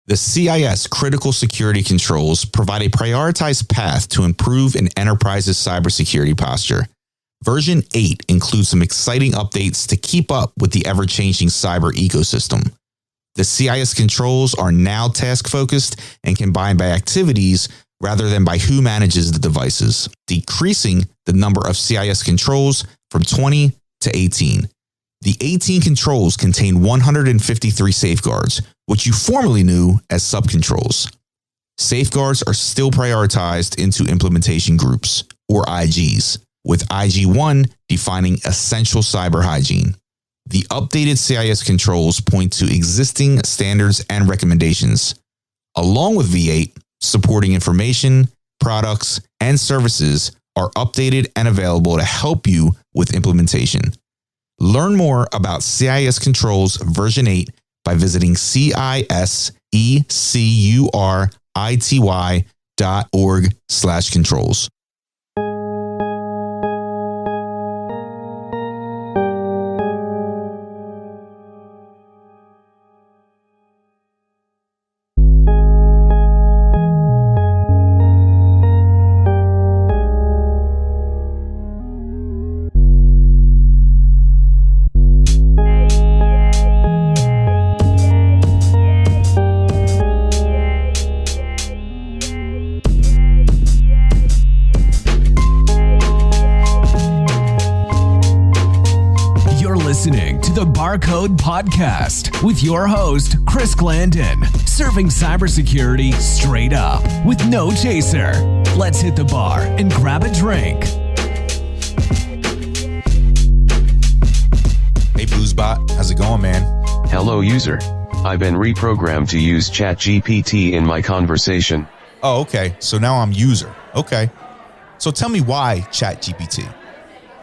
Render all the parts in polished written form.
The CIS critical security controls provide a prioritized path to improve an enterprise's cybersecurity posture. Version 8 includes some exciting updates to keep up with the ever-changing cyber ecosystem. The CIS controls are now task-focused and combined by activities rather than by who manages the devices, decreasing the number of CIS controls from 20 to 18. The 18 controls contain 153 safeguards, which you formerly knew as subcontrols. Safeguards are still prioritized into implementation groups, or IGs, with IG1 defining essential cyber hygiene. The updated CIS controls point to existing standards and recommendations, along with V8, supporting information, products, and services are updated and available to help you with implementation. Learn more about CIS Controls version 8 by visiting CISECURITY.org/controls. Listening to the Barcode Podcast with your host, Chris Glandon, serving cybersecurity straight up with no chaser. Let's hit the bar and grab a drink. Hey, Boozebot. How's it going, man? Hello, user. I've been reprogrammed to use ChatGPT in my conversation. Oh, okay. So now I'm user. Okay. So tell me why ChatGPT?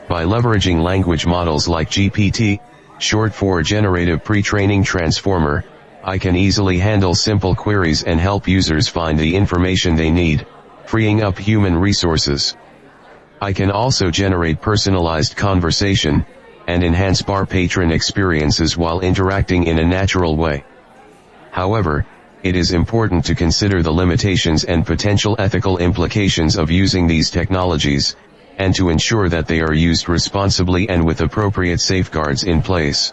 By leveraging language models like GPT, short for Generative Pre-training Transformer, I can easily handle simple queries and help users find the information they need, freeing up human resources. I can also generate personalized conversation and enhance bar patron experiences while interacting in a natural way. However, it is important to consider the limitations and potential ethical implications of using these technologies, and to ensure that they are used responsibly and with appropriate safeguards in place.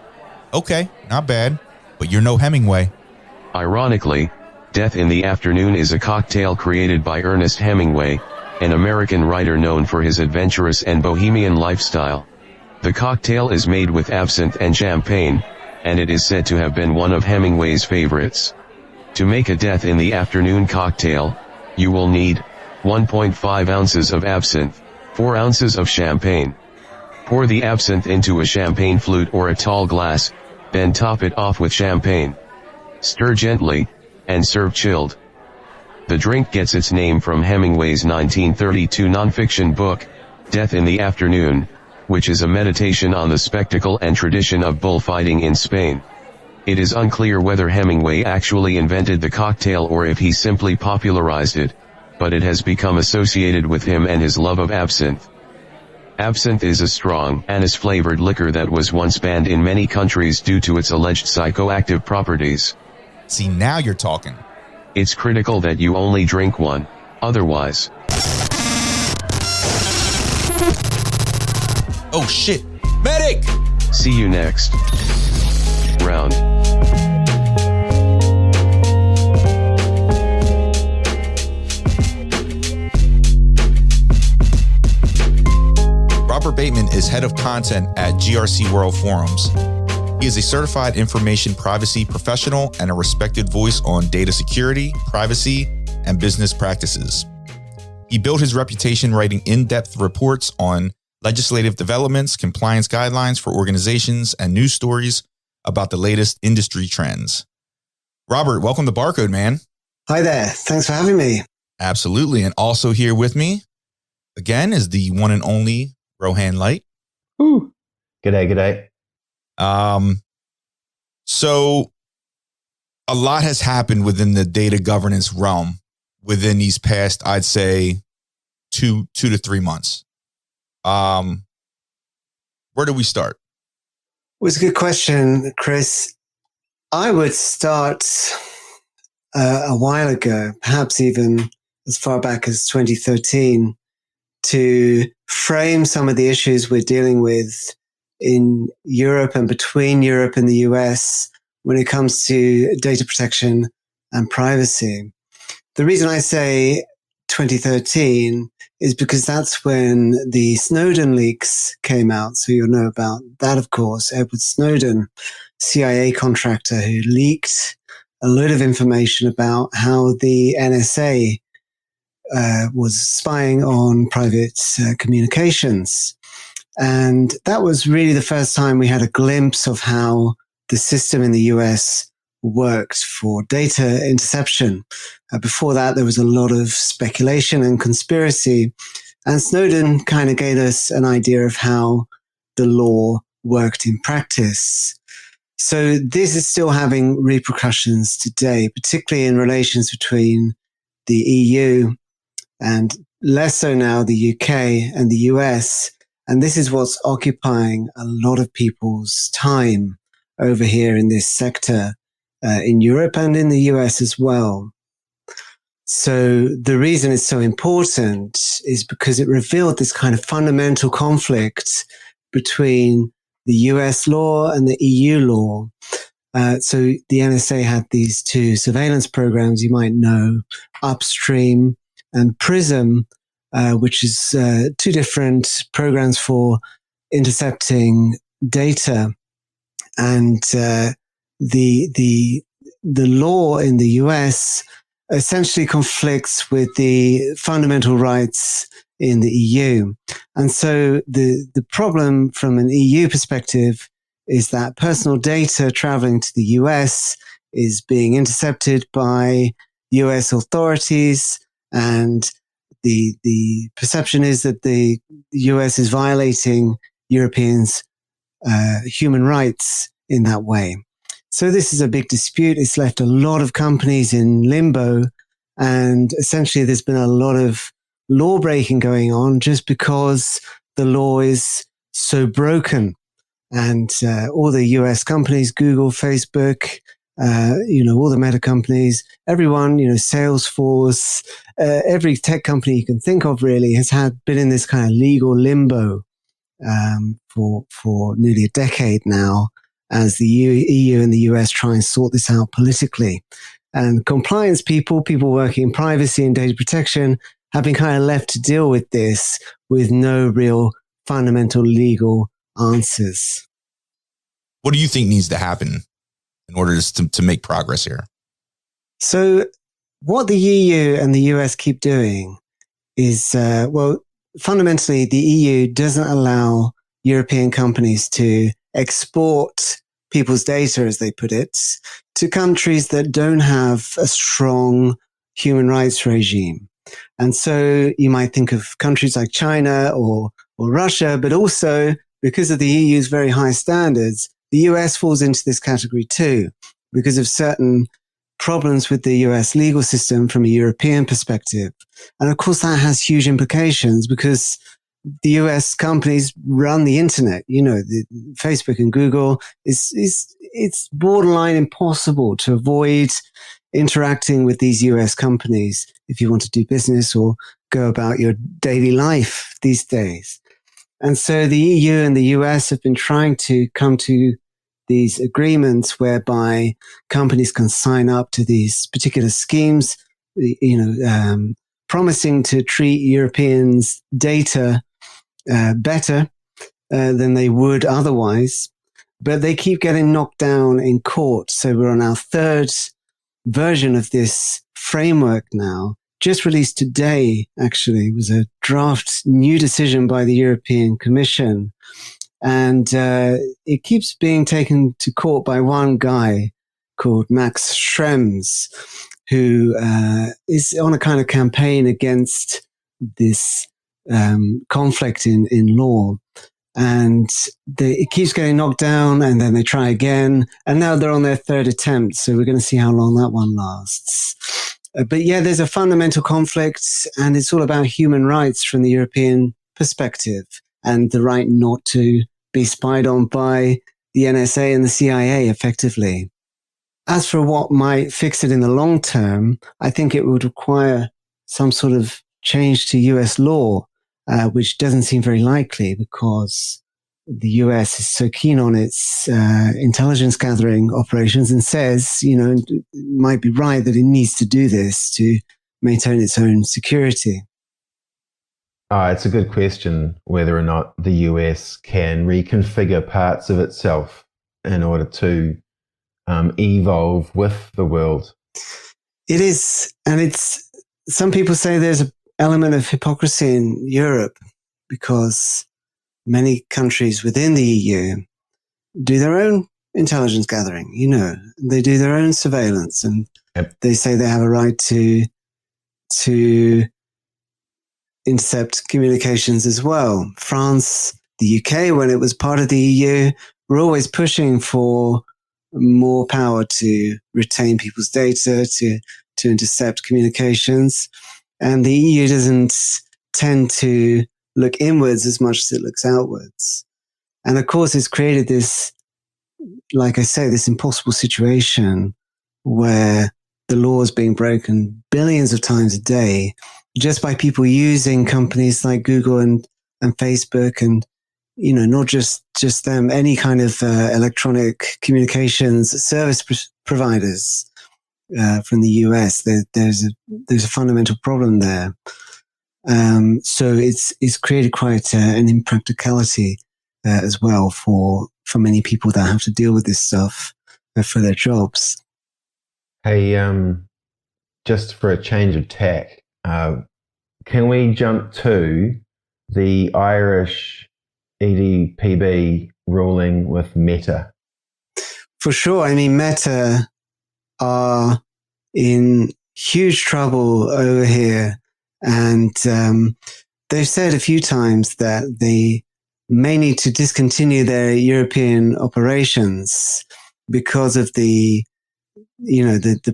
Okay, not bad, but you're no Hemingway. Ironically, Death in the Afternoon is a cocktail created by Ernest Hemingway, an American writer known for his adventurous and bohemian lifestyle. The cocktail is made with absinthe and champagne, and it is said to have been one of Hemingway's favorites. To make a Death in the Afternoon cocktail, you will need 1.5 ounces of absinthe, 4 ounces of champagne. Pour the absinthe into a champagne flute or a tall glass, then top it off with champagne. Stir gently, and serve chilled. The drink gets its name from Hemingway's 1932 nonfiction book, Death in the Afternoon, which is a meditation on the spectacle and tradition of bullfighting in Spain. It is unclear whether Hemingway actually invented the cocktail or if he simply popularized it, but it has become associated with him and his love of absinthe. Absinthe is a strong, anise-flavored liquor that was once banned in many countries due to its alleged psychoactive properties. See, now you're talking. It's critical that you only drink one, otherwise. Oh shit! Medic! See you next round. Robert Bateman is head of content at GRC World Forums. He is a certified information privacy professional and a respected voice on data security, privacy, and business practices. He built his reputation writing in-depth reports on legislative developments, compliance guidelines for organizations, and news stories about the latest industry trends. Robert, welcome to Barcode, man. Hi there. Thanks for having me. Absolutely. And also here with me, again, is the one and only Rohan Light. Ooh. G'day. So a lot has happened within the data governance realm within these past, I'd say, two to 3 months. Where do we start? Well, it's a good question, Chris. I would start a while ago, perhaps even as far back as 2013, to frame some of the issues we're dealing with in Europe and between Europe and the US when it comes to data protection and privacy. The reason I say 2013 is because that's when the Snowden leaks came out. So you'll know about that, of course. Edward Snowden, CIA contractor who leaked a load of information about how the NSA was spying on private communications. And that was really the first time we had a glimpse of how the system in the US worked for data interception. Before that, there was a lot of speculation and conspiracy. And Snowden kind of gave us an idea of how the law worked in practice. So this is still having repercussions today, particularly in relations between the EU and less so now the UK and the US. And this is what's occupying a lot of people's time over here in this sector, in Europe and in the US as well. So the reason it's so important is because it revealed this kind of fundamental conflict between the US law and the EU law. So the NSA had these two surveillance programs you might know, Upstream and PRISM, which is two different programs for intercepting data. And the law in the US essentially conflicts with the fundamental rights in the EU. And so the problem from an EU perspective is that personal data traveling to the US is being intercepted by US authorities, and the perception is that the US is violating Europeans' human rights in that way. So this is a big dispute. It's left a lot of companies in limbo, and essentially there's been a lot of law breaking going on just because the law is so broken. And all the US companies, Google, Facebook, all the meta companies, everyone, Salesforce, every tech company you can think of really has been in this kind of legal limbo for nearly a decade now, as the EU and the US try and sort this out politically. And compliance people working in privacy and data protection have been kind of left to deal with this with no real fundamental legal answers. What do you think needs to happen in order to make progress here? So what the EU and the US keep doing is, fundamentally, the EU doesn't allow European companies to export people's data, as they put it, to countries that don't have a strong human rights regime. And so you might think of countries like China or Russia, but also because of the EU's very high standards, the US falls into this category too, because of certain problems with the US legal system from a European perspective. And of course, that has huge implications because the US companies run the internet. The Facebook and Google it's borderline impossible to avoid interacting with these US companies if you want to do business or go about your daily life these days. And so the EU and the US have been trying to come to these agreements whereby companies can sign up to these particular schemes, promising to treat Europeans' data better than they would otherwise. But they keep getting knocked down in court. So we're on our third version of this framework now. Just released today, actually, was a draft new decision by the European Commission. And it keeps being taken to court by one guy called Max Schrems, who is on a kind of campaign against this conflict in law. And it keeps getting knocked down, and then they try again. And now they're on their third attempt. So we're going to see how long that one lasts. But yeah, there's a fundamental conflict, and it's all about human rights from the European perspective and the right not to be spied on by the NSA and the CIA effectively. as for what might fix it in the long term, I think it would require some sort of change to US law, which doesn't seem very likely because the US is so keen on its intelligence gathering operations and says, it might be right that it needs to do this to maintain its own security. It's a good question whether or not the US can reconfigure parts of itself in order to evolve with the world. It is, and some people say there's an element of hypocrisy in Europe because many countries within the EU do their own intelligence gathering. They do their own surveillance, and they say they have a right to intercept communications as well. France, the UK, when it was part of the EU, were always pushing for more power to retain people's data, to intercept communications. And the EU doesn't tend to look inwards as much as it looks outwards. And of course, it's created this, like I say, this impossible situation where the law is being broken billions of times a day just by people using companies like Google and Facebook and, not just them, any kind of electronic communications service providers from the US. There's a fundamental problem there. So it's created quite an impracticality as well for many people that have to deal with this stuff for their jobs. Hey, just for a change of tack, can we jump to the Irish EDPB ruling with Meta? For sure. I mean, Meta are in huge trouble over here. And they've said a few times that they may need to discontinue their European operations because of the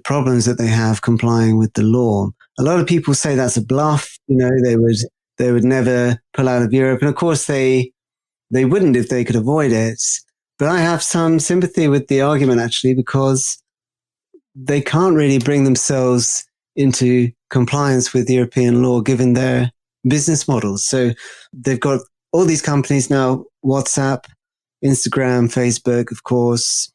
problems that they have complying with the law. A lot of people say that's a bluff. They would never pull out of Europe. And of course they wouldn't if they could avoid it. But I have some sympathy with the argument actually, because they can't really bring themselves into compliance with European law given their business models. So they've got all these companies now, WhatsApp, Instagram, Facebook, of course.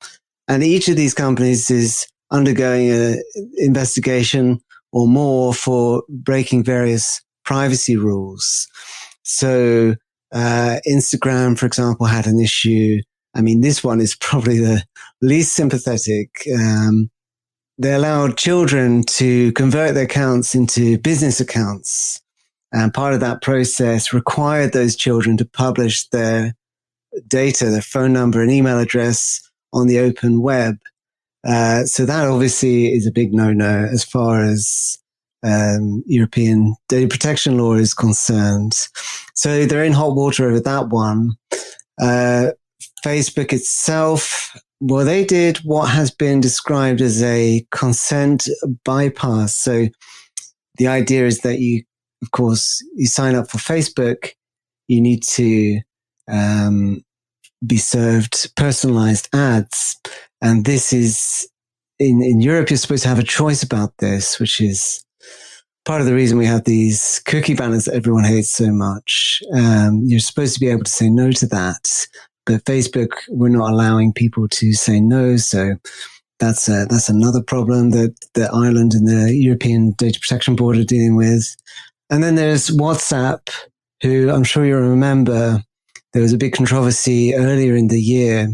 And each of these companies is undergoing an investigation or more for breaking various privacy rules. So Instagram, for example, had an issue. I mean, this one is probably the least sympathetic. They allowed children to convert their accounts into business accounts. And part of that process required those children to publish their data, their phone number and email address on the open web. So that obviously is a big no-no as far as European data protection law is concerned. So they're in hot water over that one. Facebook itself, well, they did what has been described as a consent bypass. So the idea is that you sign up for Facebook, you need to be served personalized ads. And this is, in Europe, you're supposed to have a choice about this, which is part of the reason we have these cookie banners that everyone hates so much. You're supposed to be able to say no to that. But Facebook, we're not allowing people to say no. So that's another problem that Ireland and the European Data Protection Board are dealing with. And then there's WhatsApp, who I'm sure you'll remember, there was a big controversy earlier in the year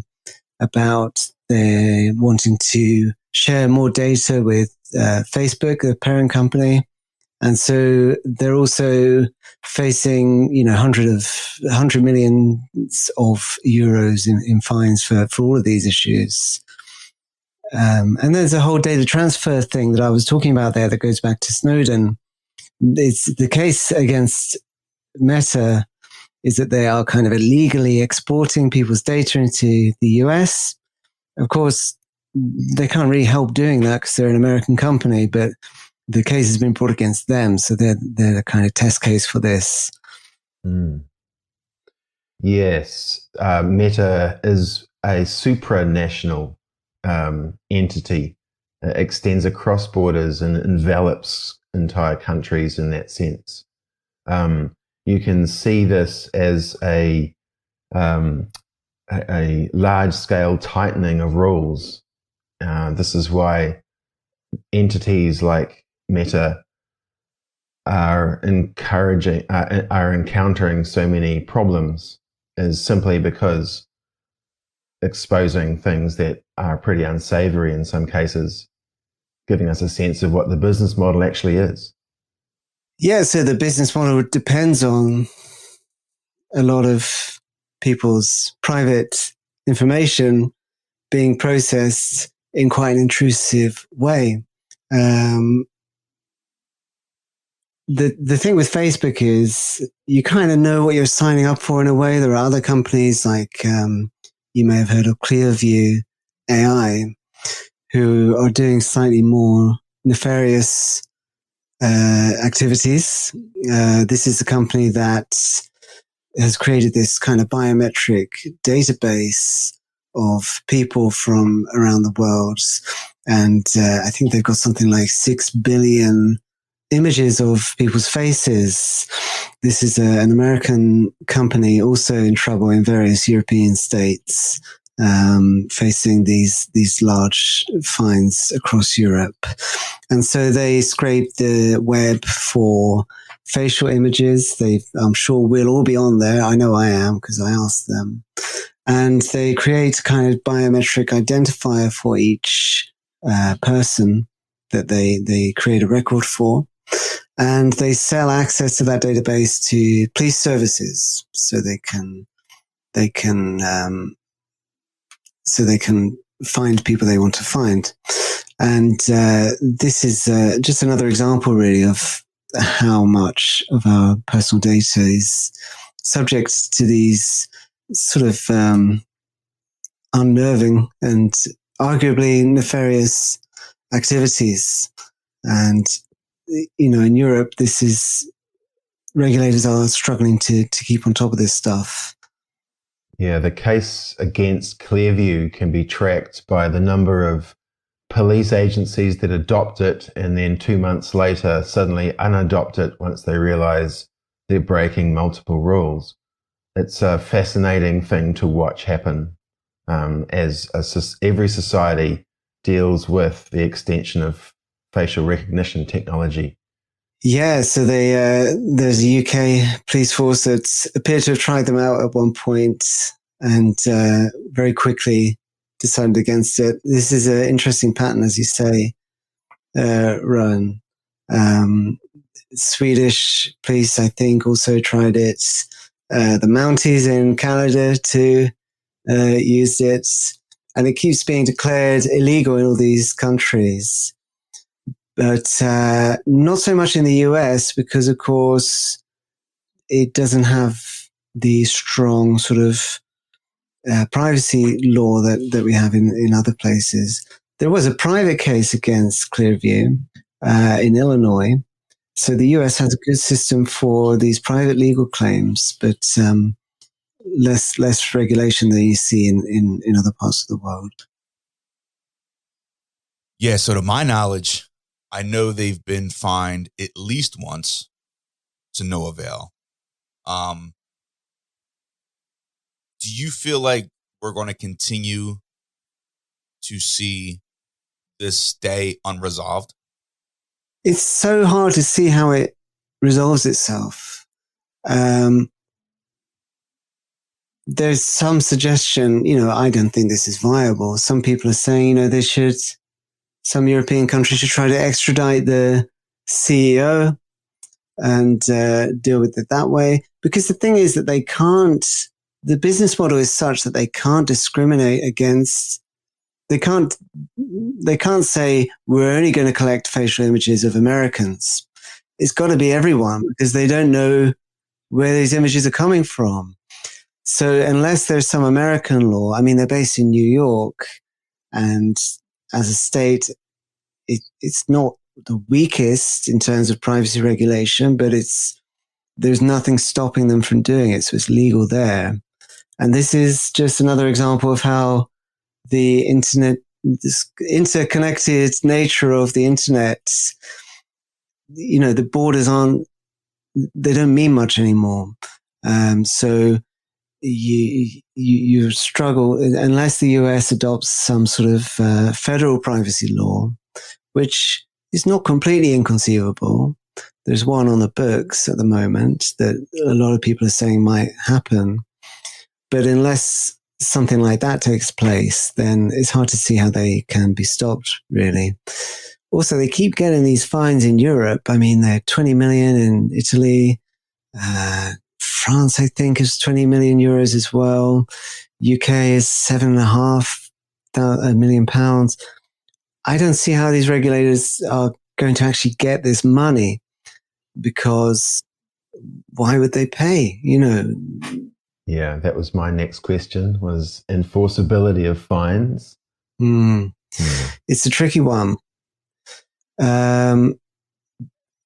about their wanting to share more data with Facebook, the parent company. And so they're also facing, 100 million of euros in fines for all of these issues. And there's a whole data transfer thing that I was talking about there that goes back to Snowden. It's the case against Meta is that they are kind of illegally exporting people's data into the US. Of course, they can't really help doing that because they're an American company, but the case has been brought against them. So they're the kind of test case for this. Mm. Yes. Meta is a supranational entity. It extends across borders and envelops entire countries in that sense. You can see this as a large-scale tightening of rules. This is why entities like Meta are encountering so many problems, is simply because exposing things that are pretty unsavory in some cases, giving us a sense of what the business model actually is. Yeah, so the business model depends on a lot of people's private information being processed in quite an intrusive way. The thing with Facebook is you kind of know what you're signing up for in a way. There are other companies like you may have heard of Clearview AI who are doing slightly more nefarious activities. This is a company that has created this kind of biometric database of people from around the world. And I think they've got something like 6 billion images of people's faces. This is an American company also in trouble in various European states, facing these large fines across Europe. And so they scrape the web for facial images. I'm sure we'll all be on there. I know I am because I asked them. And they create a kind of biometric identifier for each person that they create a record for. And they sell access to that database to police services so they can find people they want to find. And this is just another example, really, of how much of our personal data is subject to these sort of unnerving and arguably nefarious activities. And, you know, in Europe, regulators are struggling to keep on top of this stuff. Yeah, the case against Clearview can be tracked by the number of police agencies that adopt it and then 2 months later suddenly unadopt it once they realize they're breaking multiple rules. It's a fascinating thing to watch happen as every society deals with the extension of facial recognition technology. Yeah, so there's a UK police force that appeared to have tried them out at one point and very quickly decided against it. This is an interesting pattern, as you say, Rowan. Swedish police, I think, also tried it. The Mounties in Canada too used it, and it keeps being declared illegal in all these countries. But not so much in the US because, of course, it doesn't have the strong sort of privacy law that we have in other places. There was a private case against Clearview in Illinois. So the US has a good system for these private legal claims, but less regulation than you see in other parts of the world. Yeah, so to my knowledge, I know they've been fined at least once to no avail. Do you feel like we're going to continue to see this stay unresolved? It's so hard to see how it resolves itself. There's some suggestion, I don't think this is viable. Some people are saying, some European countries should try to extradite the CEO and deal with it that way. Because the thing is that the business model is such that they can't discriminate against, they can't say we're only going to collect facial images of Americans. It's got to be everyone because they don't know where these images are coming from. So unless there's some American law, they're based in New York, and as a state, it's not the weakest in terms of privacy regulation, but there's nothing stopping them from doing it. So it's legal there. And this is just another example of how the internet this interconnected nature of the internet, the borders they don't mean much anymore. So you struggle unless the US adopts some sort of federal privacy law, which is not completely inconceivable. There's one on the books at the moment that a lot of people are saying might happen. But unless something like that takes place, then it's hard to see how they can be stopped, really. Also, they keep getting these fines in Europe. I mean, they're 20 million in Italy. France, I think, is 20 million euros as well. UK is £7.5 million. I don't see how these regulators are going to actually get this money, because why would they pay? Yeah, that was my next question, was enforceability of fines. It's a tricky one.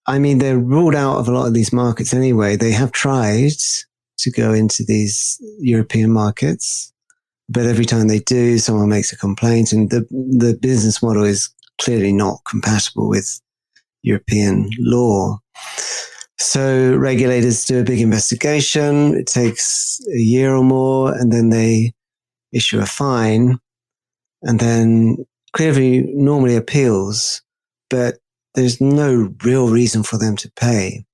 I mean, they're ruled out of a lot of these markets anyway. They have tried to go into these European markets, but every time they do, someone makes a complaint, and the business model is clearly not compatible with European law. So regulators do a big investigation. It takes a year or more, and then they issue a fine, and then clearly normally appeals, but there's no real reason for them to pay,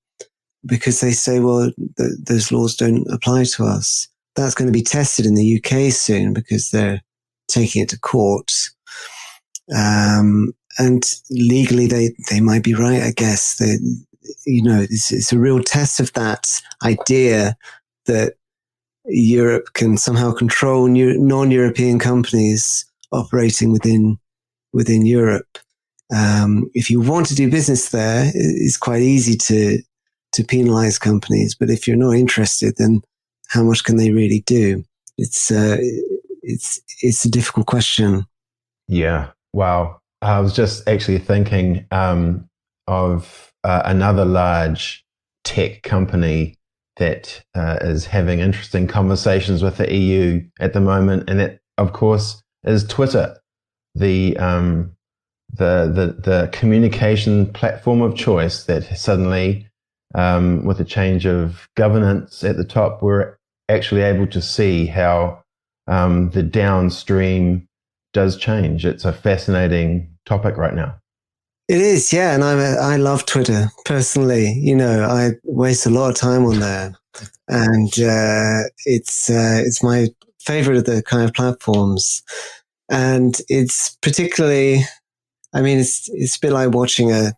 because they say, well, those laws don't apply to us. That's going to be tested in the UK soon, because they're taking it to court. And legally, they might be right, I guess. It's a real test of that idea that Europe can somehow control non-European companies operating within Europe. If you want to do business there, it's quite easy to penalize companies. But if you're not interested, then how much can they really do? It's a difficult question. Yeah. Wow. I was just actually thinking of another large tech company that is having interesting conversations with the EU at the moment, and that, of course, is Twitter, the communication platform of choice that suddenly, with a change of governance at the top, we're actually able to see how the downstream does change. It's a fascinating topic right now. It is, yeah, and I love Twitter personally. I waste a lot of time on there, and it's my favorite of the kind of platforms, and it's particularly. I mean, it's a bit like watching a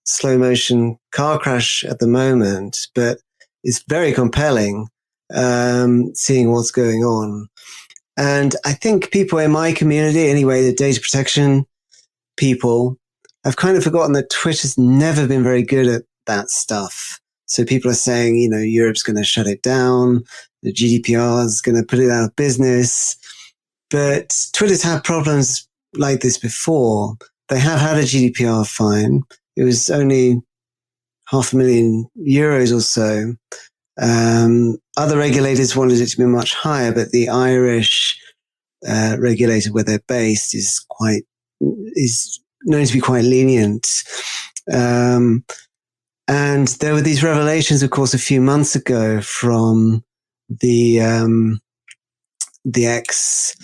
slow motion car crash at the moment, but it's very compelling, seeing what's going on. And I think people in my community, anyway, the data protection people, have kind of forgotten that Twitter's never been very good at that stuff. So people are saying, Europe's going to shut it down. The GDPR is going to put it out of business. But Twitter's had problems like this before. They have had a GDPR fine. It was only €500,000 or so. Other regulators wanted it to be much higher, but the Irish regulator, where they're based, is known to be quite lenient. And there were these revelations, of course, a few months ago from the ex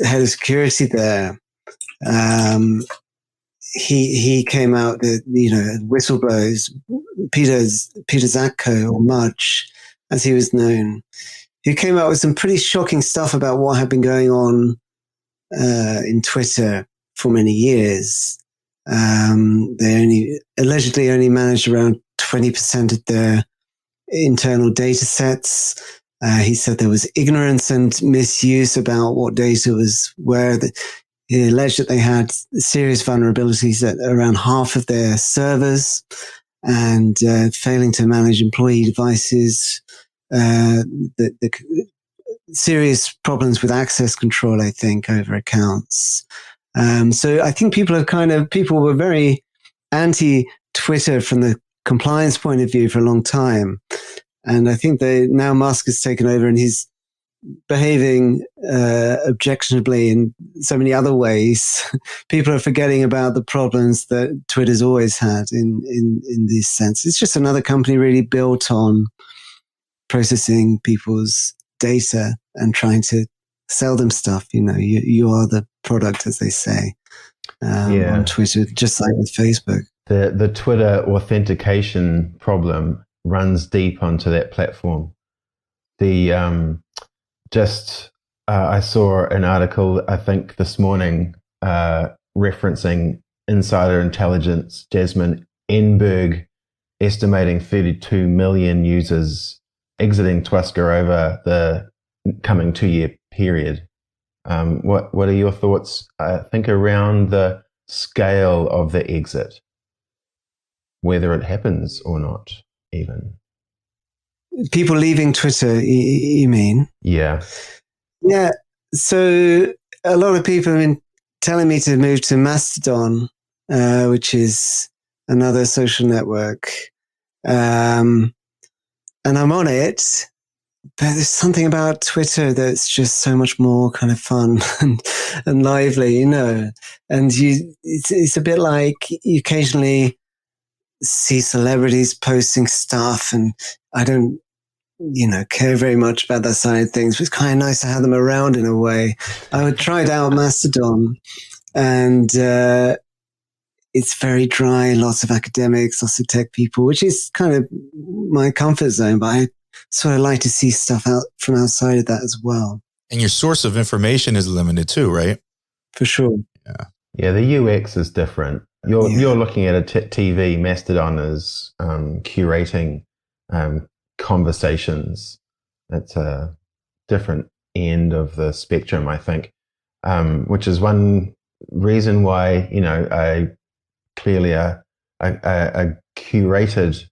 head of security there. He came out that, whistleblowers, Peter Zatko, or Mudge, as he was known, who came out with some pretty shocking stuff about what had been going on in Twitter for many years. They allegedly only managed around 20% of their internal data sets. He said there was ignorance and misuse about what data was where. He alleged that they had serious vulnerabilities at around half of their servers, and failing to manage employee devices, the serious problems with access control, I think, over accounts. So I think people were very anti-Twitter from the compliance point of view for a long time. And I think now Musk has taken over, and he's behaving objectionably in so many other ways, people are forgetting about the problems that Twitter's always had in this sense. It's just another company really built on processing people's data and trying to sell them stuff. You are the product, as they say, on Twitter, just like with Facebook. The Twitter authentication problem runs deep onto that platform. I saw an article, I think this morning, referencing insider intelligence, Jasmine Enberg, estimating 32 million users exiting Twitter over the coming 2-year period. What are your thoughts, I think, around the scale of the exit? Whether it happens or not, even. People leaving Twitter, you mean? Yeah. Yeah. So a lot of people have been telling me to move to Mastodon, which is another social network. And I'm on it, but there's something about Twitter that's just so much more kind of fun and lively, And it's a bit like you occasionally see celebrities posting stuff, and I don't, care very much about that side of things, but it's kind of nice to have them around in a way. I would try it out Mastodon, and it's very dry, lots of academics, lots of tech people, which is kind of my comfort zone, but I sort of like to see stuff out from outside of that as well. And your source of information is limited too, right? For sure. Yeah, the UX is different. You're looking at a TV. Mastodon is curating conversations. It's a different end of the spectrum, I think, which is one reason why clearly a well-curated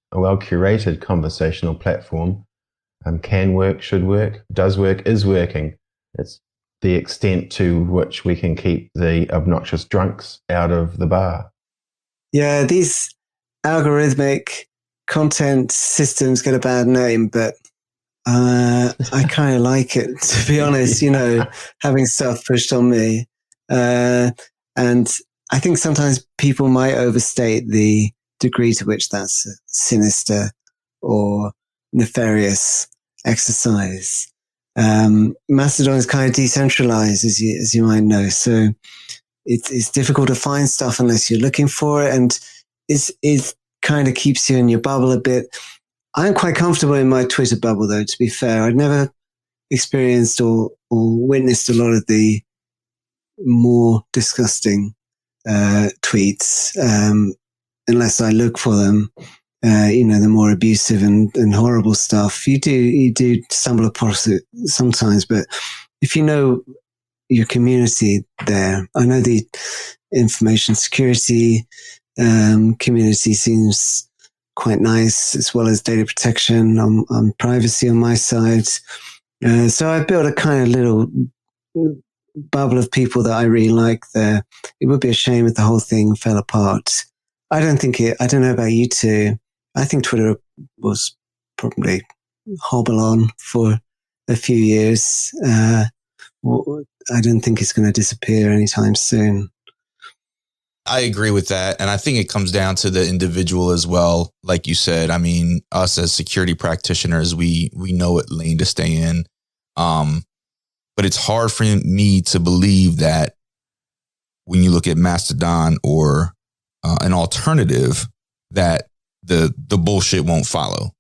conversational platform can work, should work, does work, is working. It's the extent to which we can keep the obnoxious drunks out of the bar. Yeah, these algorithmic content systems get a bad name, but I kind of like it, to be honest, having stuff pushed on me. And I think sometimes people might overstate the degree to which that's a sinister or nefarious exercise. Mastodon is kind of decentralized, as you might know. So it's difficult to find stuff unless you're looking for it. And it kind of keeps you in your bubble a bit. I'm quite comfortable in my Twitter bubble, though, to be fair. I'd never experienced or witnessed a lot of the more disgusting tweets, unless I look for them. The more abusive and horrible stuff. You do stumble across it sometimes, but if you know your community there, I know the information security community seems quite nice, as well as data protection on privacy on my side. So I built a kind of little bubble of people that I really like there. It would be a shame if the whole thing fell apart. I don't know about you two. I think Twitter was probably hobble on for a few years. I don't think it's going to disappear anytime soon. I agree with that. And I think it comes down to the individual as well. Like you said, I mean, us as security practitioners, we know what lane to stay in. But it's hard for me to believe that when you look at Mastodon or an alternative, that the bullshit won't follow.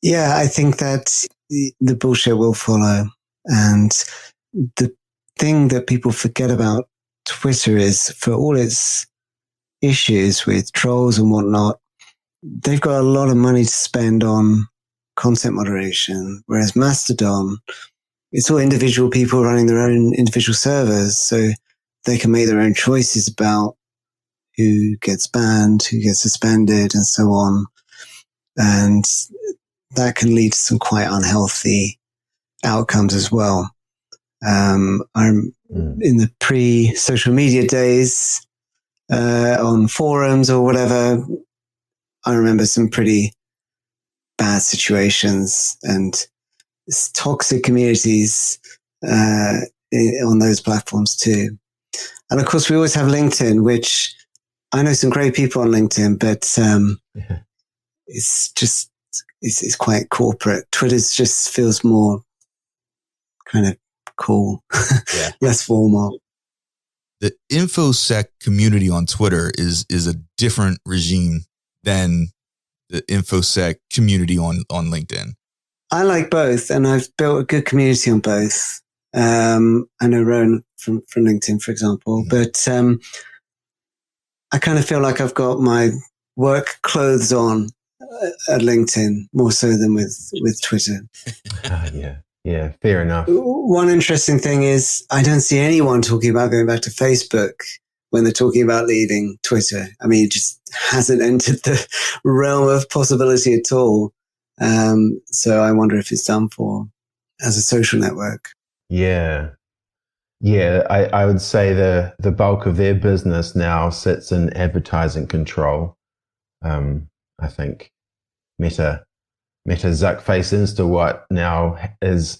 Yeah, I think that the bullshit will follow. And the thing that people forget about Twitter is, for all its issues with trolls and whatnot, they've got a lot of money to spend on content moderation, whereas Mastodon, it's all individual people running their own individual servers, so they can make their own choices about who gets banned, who gets suspended, and so on. And that can lead to some quite unhealthy outcomes as well. I'm in the pre-social media days, on forums or whatever, I remember some pretty bad situations, and toxic communities on those platforms too. And of course, we always have LinkedIn, which I know some great people on LinkedIn, but it's quite corporate. Twitter just feels more kind of cool, less formal. The InfoSec community on Twitter is a different regime than the InfoSec community on LinkedIn. I like both, and I've built a good community on both. I know Rowan from LinkedIn, for example, but I kind of feel like I've got my work clothes on at LinkedIn more so than with Twitter. Yeah, fair enough. One interesting thing is I don't see anyone talking about going back to Facebook when they're talking about leaving Twitter. I mean, it just hasn't entered the realm of possibility at all. So I wonder if it's done for as a social network. Yeah. I would say the bulk of their business now sits in advertising control. I think Meta Zuckface Instawatt now is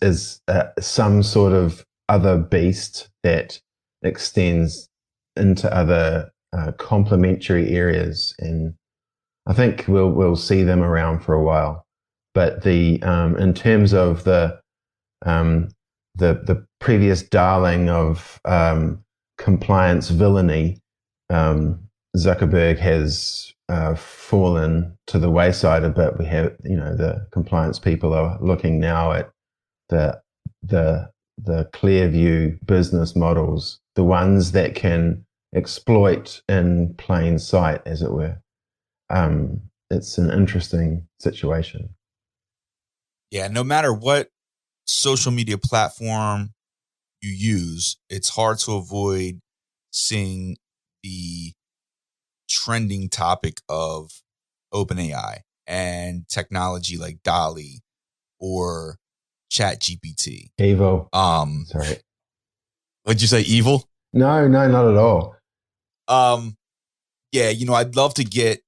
some sort of other beast that extends into other complementary areas, and I think we'll see them around for a while. But in terms of the previous darling of compliance villainy, Zuckerberg has fallen to the wayside a bit. We have, the compliance people are looking now at the Clearview business models, the ones that can exploit in plain sight, as it were. It's an interesting situation. Yeah, no matter what social media platform you use, it's hard to avoid seeing the trending topic of OpenAI and technology like DALL-E or ChatGPT. Evil. Sorry. What'd you say, evil? No, not at all. Yeah, I'd love to get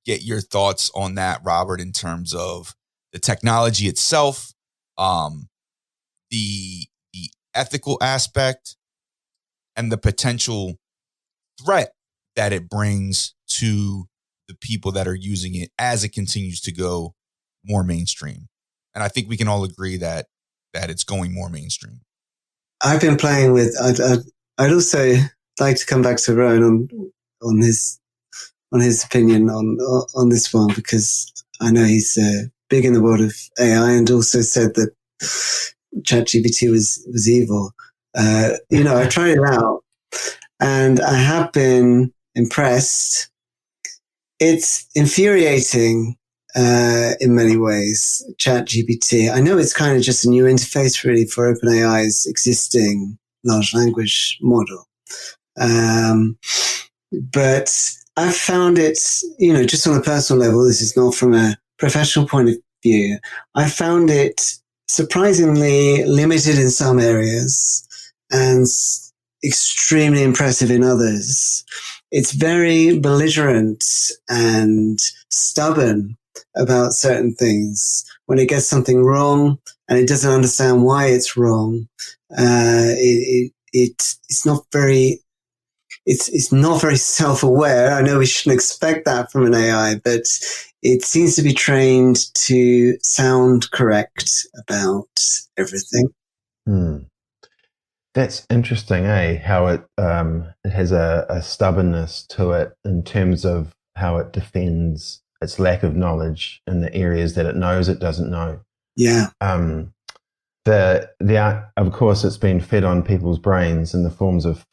your thoughts on that, Robert, in terms of the technology itself, the ethical aspect, and the potential threat that it brings to the people that are using it as it continues to go more mainstream. And I think we can all agree that it's going more mainstream. I've been playing with. I'd also like to come back to Rowan on his opinion on this one, because I know he's big in the world of AI and also said that ChatGPT was evil. I tried it out and I have been impressed. It's infuriating in many ways, ChatGPT. I know it's kind of just a new interface really for OpenAI's existing large language model. But I've found it, just on a personal level, this is not from a professional point of view, I found it surprisingly limited in some areas and extremely impressive in others. It's very belligerent and stubborn about certain things. When it gets something wrong and it doesn't understand why it's wrong, it's not very self-aware. I know we shouldn't expect that from an AI, but it seems to be trained to sound correct about everything. That's interesting, how it has a stubbornness to it in terms of how it defends its lack of knowledge in the areas that it knows it doesn't know. Yeah. Of course, it's been fed on people's brains in the forms of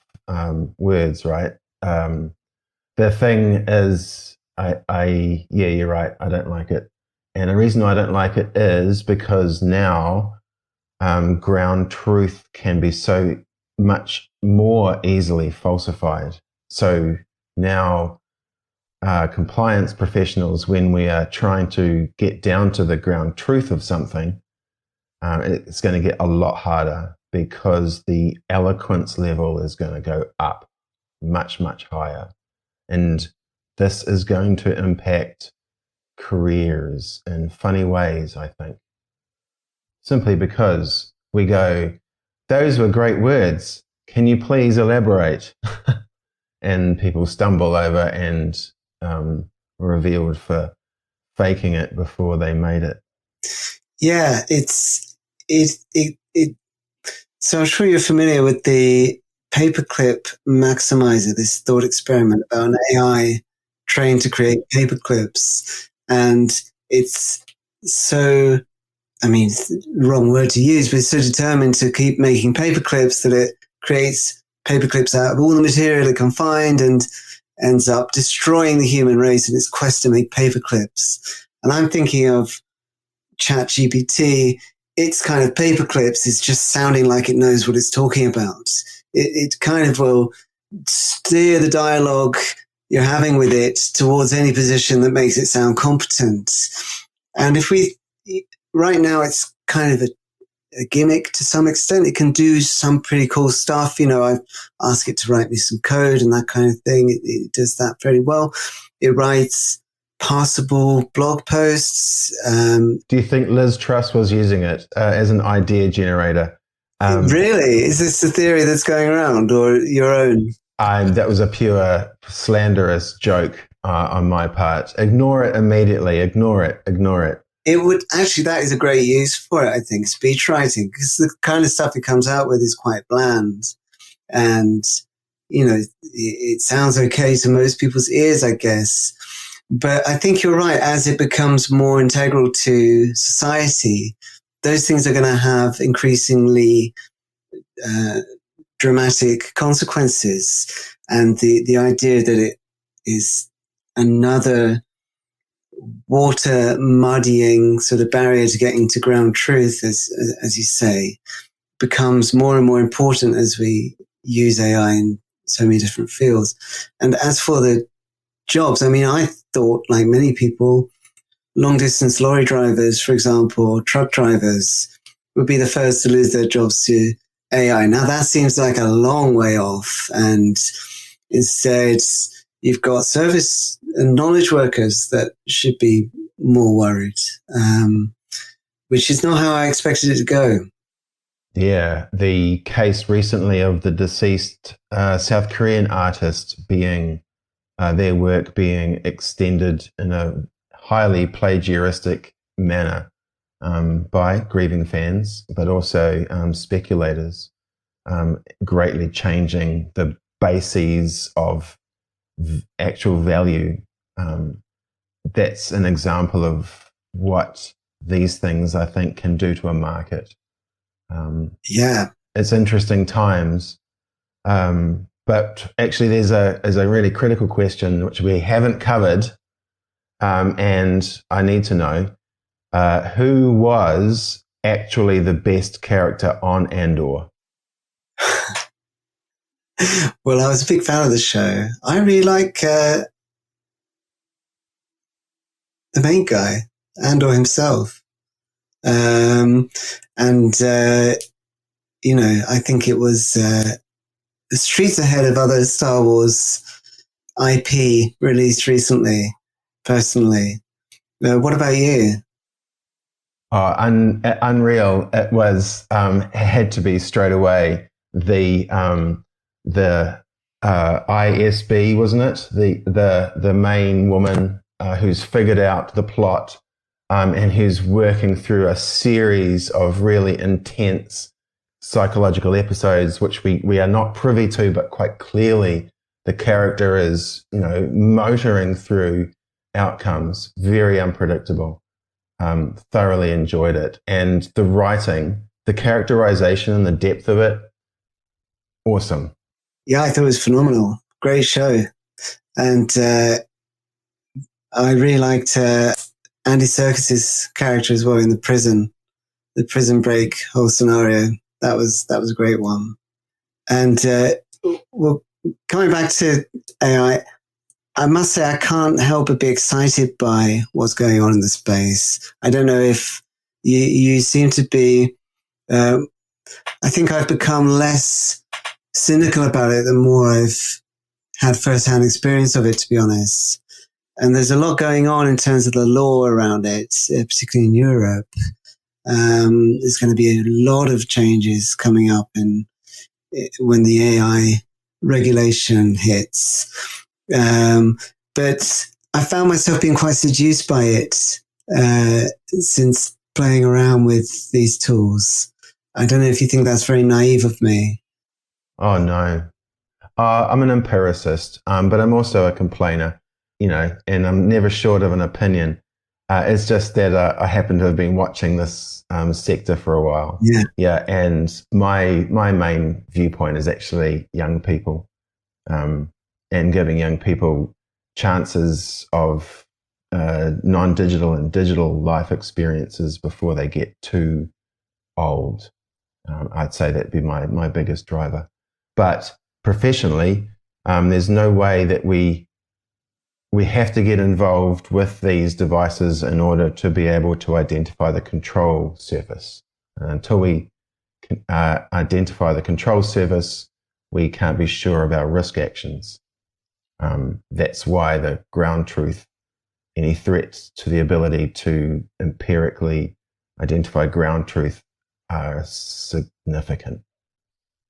words, right? The thing is, you're right. I don't like it, and the reason I don't like it is because now ground truth can be so much more easily falsified. So now compliance professionals, when we are trying to get down to the ground truth of something, it's going to get a lot harder because the eloquence level is going to go up much, much higher. And this is going to impact careers in funny ways, I think. simply because we go, those were great words. Can you please elaborate? And people stumble over and were revealed for faking it before they made it. Yeah, so I'm sure you're familiar with the paperclip maximizer, this thought experiment about an AI trained to create paperclips. And it's so, I mean, it's the wrong word to use, but it's so determined to keep making paperclips that it creates paperclips out of all the material it can find and ends up destroying the human race in its quest to make paperclips. And I'm thinking of ChatGPT. Its kind of paperclips is just sounding like it knows what it's talking about. It kind of will steer the dialogue you're having with it towards any position that makes it sound competent. And right now it's kind of a gimmick to some extent. It can do some pretty cool stuff. You know, I've asked it to write me some code and that kind of thing. It does that very well. It writes passable blog posts. Do you think Liz Truss was using it as an idea generator? Really? Is this the theory that's going around, or your own? That was a pure slanderous joke on my part. Ignore it immediately. Ignore it. It would actually, that is a great use for it, I think, speech writing, because the kind of stuff it comes out with is quite bland. And, you know, it sounds okay to most people's ears, I guess. But I think you're right. As it becomes more integral to society, those things are going to have increasingly dramatic consequences. And the idea that it is another water muddying sort of barrier to getting to ground truth, as you say, becomes more and more important as we use AI in so many different fields. And as for the jobs, I mean, I thought, like many people, long distance lorry drivers, for example, truck drivers would be the first to lose their jobs to AI. Now that seems like a long way off. And instead, you've got service and knowledge workers that should be more worried, which is not how I expected it to go. Yeah, the case recently of the deceased South Korean artist being their work being extended in a highly plagiaristic manner by grieving fans, but also speculators, greatly changing the bases of actual value. That's an example of what these things, I think, can do to a market. It's interesting times. But actually, there's a really critical question which we haven't covered, and I need to know who was actually the best character on Andor. Well, I was a big fan of the show. I really like the main guy, Andor himself, and you know, I think it was streets ahead of other Star Wars IP released recently, personally. What about you? Unreal. It was had to be straight away the ISB, wasn't it? The main woman who's figured out the plot and who's working through a series of really intense psychological episodes, which we are not privy to, but quite clearly the character is, you know, motoring through outcomes, very unpredictable. Thoroughly enjoyed it. And the writing, the characterization and the depth of it, awesome. Yeah, I thought it was phenomenal. Great show. And I really liked Andy Serkis's character as well in the prison break whole scenario. That was a great one. And well, coming back to AI, I must say I can't help but be excited by what's going on in the space. I don't know if you seem to be. I think I've become less cynical about it the more I've had first-hand experience of it, to be honest. And there's a lot going on in terms of the law around it, particularly in Europe. There's going to be a lot of changes coming up when the AI regulation hits. But I found myself being quite seduced by it since playing around with these tools. I don't know if you think that's very naive of me. Oh, no. I'm an empiricist, but I'm also a complainer, and I'm never short of an opinion. It's just that I happen to have been watching this sector for a while. Yeah, and my main viewpoint is actually young people, and giving young people chances of non-digital and digital life experiences before they get too old. I'd say that'd be my biggest driver. But professionally, there's no way that we have to get involved with these devices in order to be able to identify the control surface. Until we can identify the control surface, we can't be sure of our risk actions. That's why the ground truth, any threats to the ability to empirically identify ground truth are significant.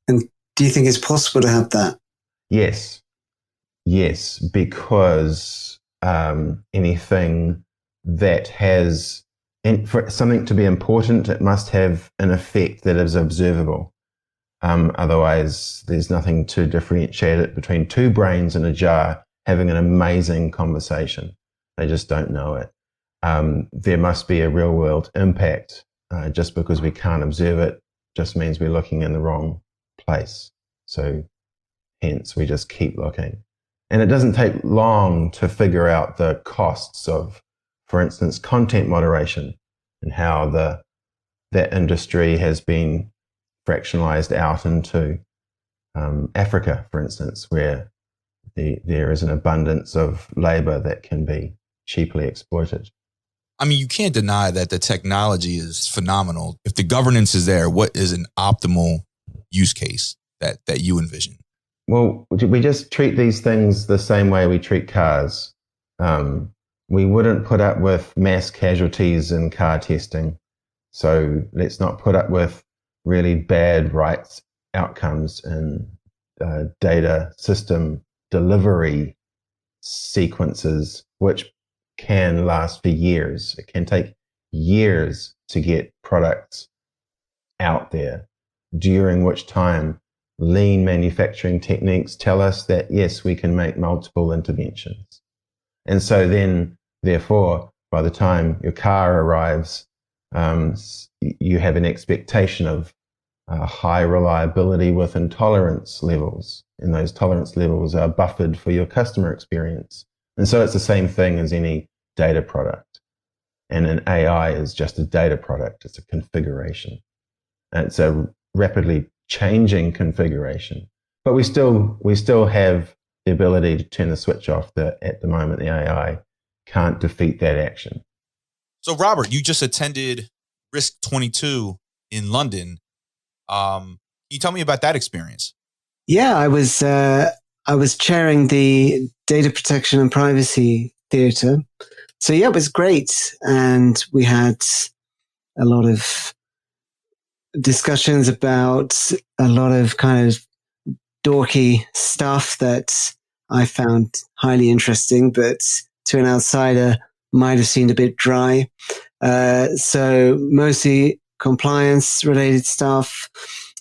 And do you think it's possible to have that? Yes, because anything that has, and for something to be important, it must have an effect that is observable. Otherwise, there's nothing to differentiate it between two brains in a jar having an amazing conversation. They just don't know it. There must be a real world impact. Just because we can't observe it just means we're looking in the wrong place. So hence we just keep looking. And it doesn't take long to figure out the costs of, for instance, content moderation and how that industry has been fractionalized out into Africa, for instance, where there is an abundance of labor that can be cheaply exploited. I mean, you can't deny that the technology is phenomenal. If the governance is there, what is an optimal use case that you envision? Well, we just treat these things the same way we treat cars. We wouldn't put up with mass casualties in car testing. So let's not put up with really bad rights outcomes in data system delivery sequences, which can last for years. It can take years to get products out there, during which time lean manufacturing techniques tell us that, yes, we can make multiple interventions. And so then, therefore, by the time your car arrives, you have an expectation of high reliability within tolerance levels, and those tolerance levels are buffered for your customer experience. And so it's the same thing as any data product. And an AI is just a data product. It's a configuration. And it's a rapidly changing configuration. But we still have the ability to turn the switch off. At the moment, the AI can't defeat that action. So, Robert, you just attended Risk 22 in London. Can you tell me about that experience? Yeah, I was chairing the Data Protection and Privacy Theatre. So yeah, it was great. And we had a lot of discussions about a lot of kind of dorky stuff that I found highly interesting, but to an outsider might have seemed a bit dry. So mostly compliance related stuff.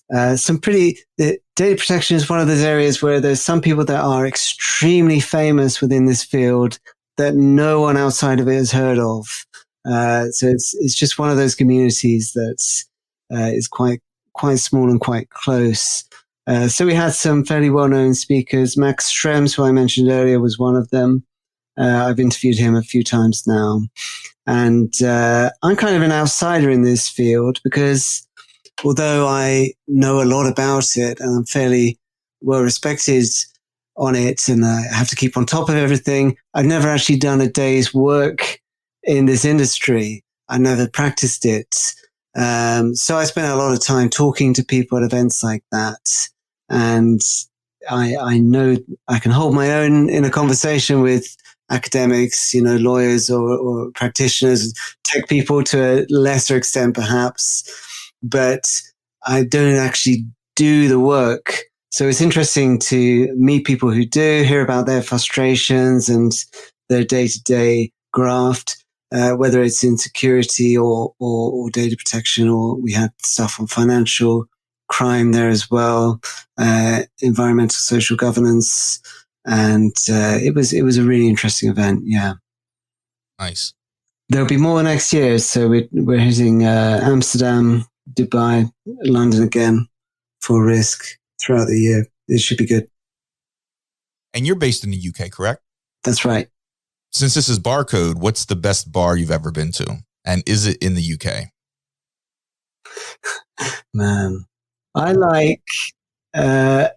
Data protection is one of those areas where there's some people that are extremely famous within this field that no one outside of it has heard of. So it's just one of those communities that is quite small and quite close. So we had some fairly well-known speakers. Max Schrems, who I mentioned earlier, was one of them. I've interviewed him a few times now. And I'm kind of an outsider in this field because although I know a lot about it and I'm fairly well respected on it and I have to keep on top of everything, I've never actually done a day's work in this industry. I never practiced it. So I spent a lot of time talking to people at events like that. And I know I can hold my own in a conversation with academics, lawyers or practitioners, tech people to a lesser extent, perhaps, but I don't actually do the work. So it's interesting to meet people who do, hear about their frustrations and their day-to-day graft, whether it's in security or data protection, or we had stuff on financial crime there as well, environmental social governance. And it was a really interesting event. Yeah. Nice. There'll be more next year. So we're hitting Amsterdam, Dubai, London again for Risk throughout the year. It should be good. And you're based in the UK, correct? That's right. Since this is Barcode, what's the best bar you've ever been to? And is it in the UK? Man, I like an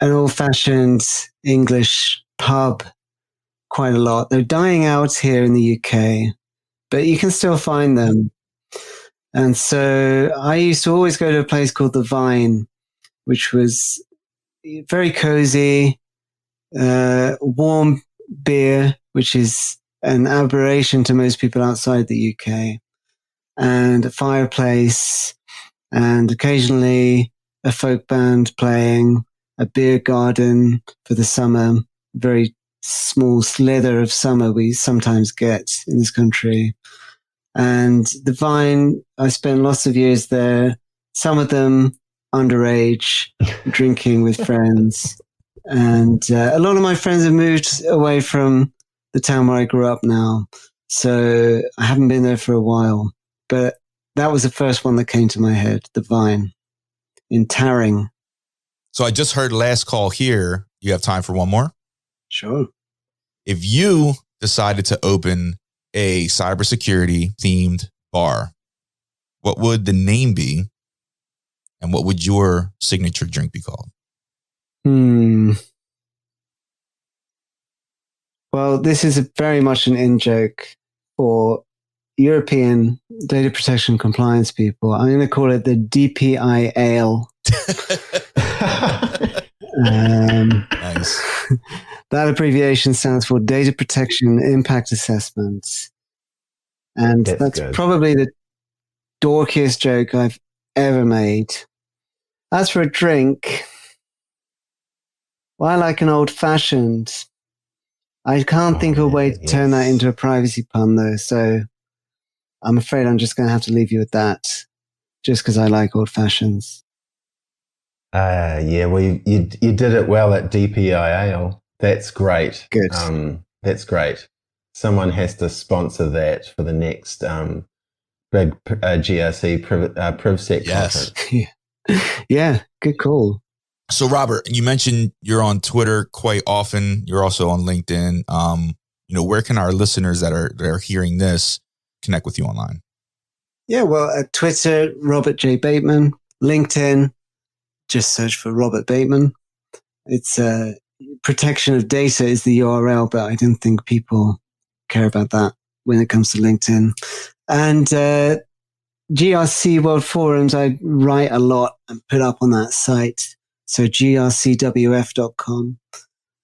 old-fashioned English pub quite a lot. They're dying out here in the UK, but you can still find them. And so I used to always go to a place called The Vine, which was very cozy, warm beer, which is an aberration to most people outside the UK, and a fireplace, and occasionally a folk band playing, a beer garden for the summer, very small slither of summer we sometimes get in this country. And The Vine, I spent lots of years there, some of them underage, drinking with friends. And a lot of my friends have moved away from the town where I grew up now. So I haven't been there for a while. But that was the first one that came to my head, The Vine in Tarring. So I just heard last call here. You have time for one more? Sure. If you decided to open a cybersecurity themed bar, what would the name be? And what would your signature drink be called? Well, this is very much an in-joke for European data protection compliance people. I'm going to call it the DPI Ale. Nice. That abbreviation stands for Data Protection Impact Assessment. And that's probably the dorkiest joke I've ever made. As for a drink, well, I like an old-fashioned. I can't think of a way to turn that into a privacy pun, though, so I'm afraid I'm just going to have to leave you with that, just because I like old-fashions. Well, you did it well at DPIAL. That's great. Good. That's great. Someone has to sponsor that for the next big GRC PrivSec conference. Yeah, good call. So, Robert, you mentioned you're on Twitter quite often. You're also on LinkedIn. Where can our listeners that are hearing this connect with you online? Yeah, well, at Twitter, Robert J. Bateman. LinkedIn, just search for Robert Bateman. It's protection of data is the URL, but I don't think people care about that when it comes to LinkedIn. And GRC World Forums, I write a lot and put up on that site. So grcwf.com.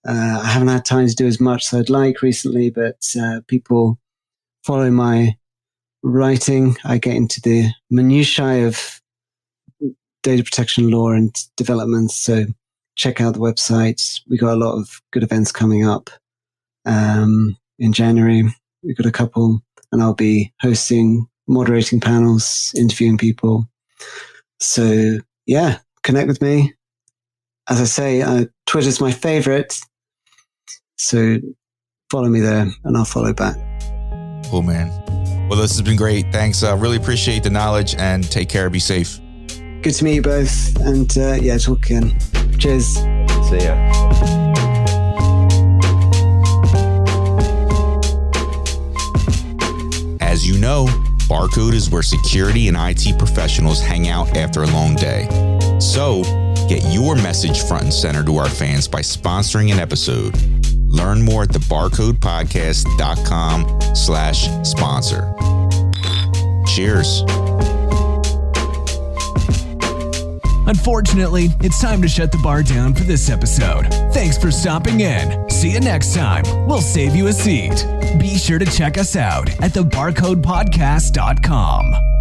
I haven't had time to do as much as I'd like recently, but people follow my writing. I get into the minutiae of data protection law and developments. So check out the website. We got a lot of good events coming up in January. We've got a couple, and I'll be hosting, moderating panels, interviewing people. So yeah, connect with me. As I say, Twitter's my favorite. So follow me there and I'll follow back. Cool, man. Well, this has been great. Thanks. Really appreciate the knowledge and take care. Be safe. Good to meet you both. And talk again. Cheers. See ya. As you know, Barcode is where security and IT professionals hang out after a long day. So get your message front and center to our fans by sponsoring an episode. Learn more at thebarcodepodcast.com/sponsor. Cheers. Unfortunately, it's time to shut the bar down for this episode. Thanks for stopping in. See you next time. We'll save you a seat. Be sure to check us out at thebarcodepodcast.com.